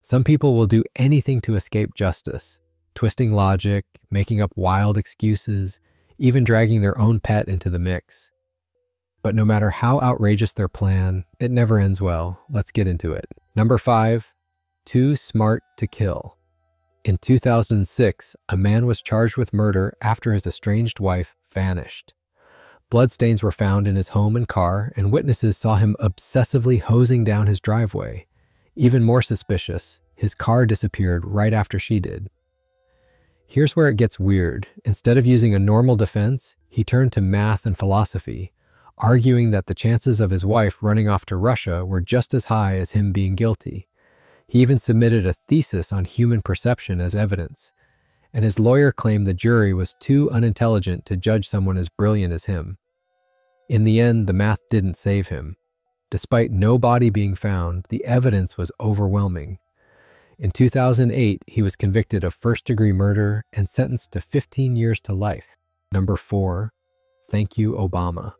Some people will do anything to escape justice, twisting logic, making up wild excuses, even dragging their own pet into the mix. But no matter how outrageous their plan, it never ends well. Let's get into it. Number 5, too smart to kill. In 2006, a man was charged with murder after his estranged wife vanished. Bloodstains were found in his home and car, and witnesses saw him obsessively hosing down his driveway. Even more suspicious, his car disappeared right after she did. Here's where it gets weird. Instead of using a normal defense, he turned to math and philosophy, arguing that the chances of his wife running off to Russia were just as high as him being guilty. He even submitted a thesis on human perception as evidence, and his lawyer claimed the jury was too unintelligent to judge someone as brilliant as him. In the end, the math didn't save him. Despite no body being found, the evidence was overwhelming. In 2008, he was convicted of first-degree murder and sentenced to 15 years to life. Number 4, thank you, Obama.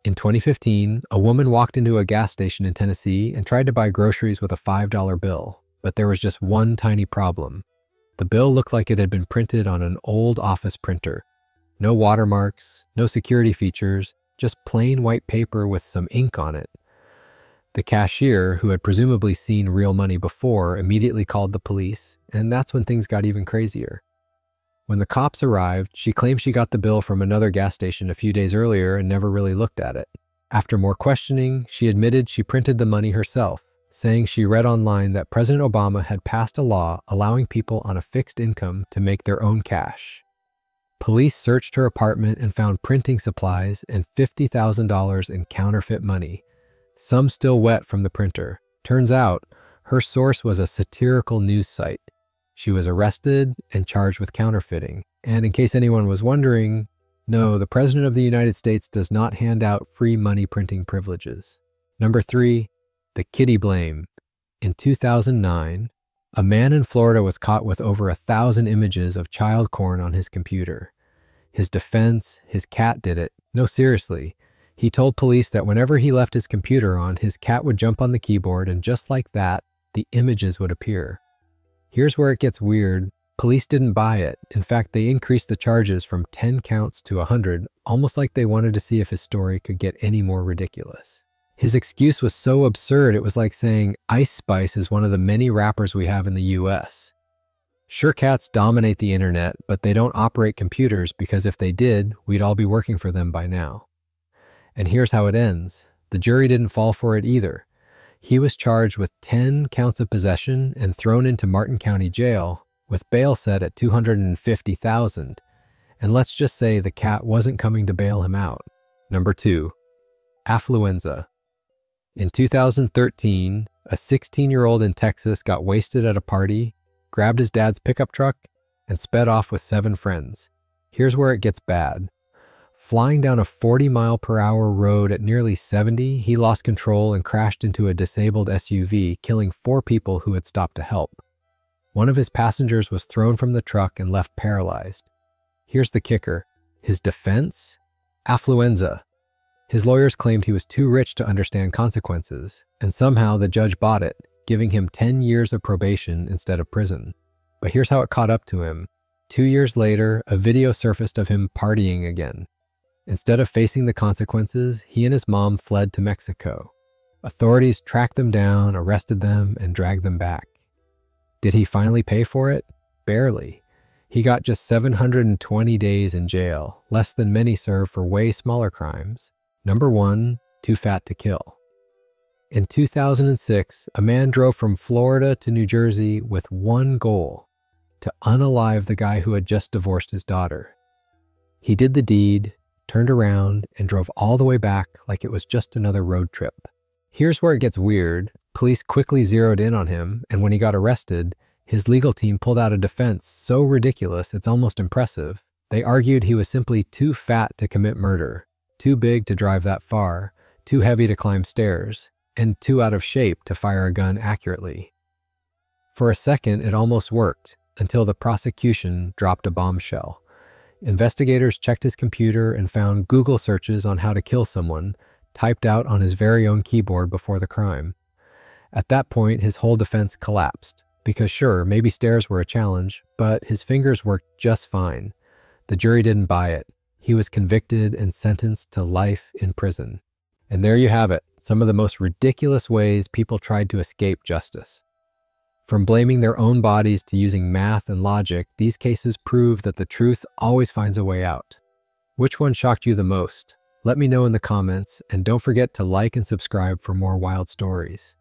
In 2015, a woman walked into a gas station in Tennessee and tried to buy groceries with a $5 bill, but there was just one tiny problem. The bill looked like it had been printed on an old office printer. No watermarks, no security features, just plain white paper with some ink on it. The cashier, who had presumably seen real money before, immediately called the police, and that's when things got even crazier. When the cops arrived, she claimed she got the bill from another gas station a few days earlier and never really looked at it. After more questioning, she admitted she printed the money herself, saying she read online that President Obama had passed a law allowing people on a fixed income to make their own cash. Police searched her apartment and found printing supplies and $50,000 in counterfeit money, some still wet from the printer. Turns out, her source was a satirical news site. She was arrested and charged with counterfeiting. And in case anyone was wondering, no, the President of the United States does not hand out free money printing privileges. Number 3, the kiddie blame. In 2009, a man in Florida was caught with over 1,000 images of child porn on his computer. His defense, his cat did it. No, seriously. He told police that whenever he left his computer on, his cat would jump on the keyboard and just like that, the images would appear. Here's where it gets weird. Police didn't buy it. In fact, they increased the charges from 10 counts to 100, almost like they wanted to see if his story could get any more ridiculous. His excuse was so absurd, it was like saying Ice Spice is one of the many rappers we have in the US. Sure, cats dominate the internet, but they don't operate computers because if they did, we'd all be working for them by now. And here's how it ends. The jury didn't fall for it either. He was charged with 10 counts of possession and thrown into Martin County Jail with bail set at $250,000. And let's just say the cat wasn't coming to bail him out. Number 2, Affluenza. In 2013, a 16-year-old in Texas got wasted at a party, grabbed his dad's pickup truck, and sped off with 7 friends. Here's where it gets bad. Flying down a 40-mile-per-hour road at nearly 70, he lost control and crashed into a disabled SUV, killing 4 people who had stopped to help. One of his passengers was thrown from the truck and left paralyzed. Here's the kicker. His defense? Affluenza. His lawyers claimed he was too rich to understand consequences, and somehow the judge bought it, giving him 10 years of probation instead of prison. But here's how it caught up to him. 2 years later, a video surfaced of him partying again. Instead of facing the consequences, he and his mom fled to Mexico. Authorities tracked them down, arrested them, and dragged them back. Did he finally pay for it? Barely. He got just 720 days in jail, less than many serve for way smaller crimes. Number 1, too fat to kill. In 2006, a man drove from Florida to New Jersey with one goal: to unalive the guy who had just divorced his daughter. He did the deed, turned around, and drove all the way back like it was just another road trip. Here's where it gets weird. Police quickly zeroed in on him, and when he got arrested, his legal team pulled out a defense so ridiculous it's almost impressive. They argued he was simply too fat to commit murder, too big to drive that far, too heavy to climb stairs, and too out of shape to fire a gun accurately. For a second, it almost worked, until the prosecution dropped a bombshell. Investigators checked his computer and found Google searches on how to kill someone, typed out on his very own keyboard before the crime. At that point, his whole defense collapsed. Because sure, maybe stairs were a challenge, but his fingers worked just fine. The jury didn't buy it. He was convicted and sentenced to life in prison. And there you have it, some of the most ridiculous ways people tried to escape justice. From blaming their own bodies to using math and logic, these cases prove that the truth always finds a way out. Which one shocked you the most? Let me know in the comments, and don't forget to like and subscribe for more wild stories.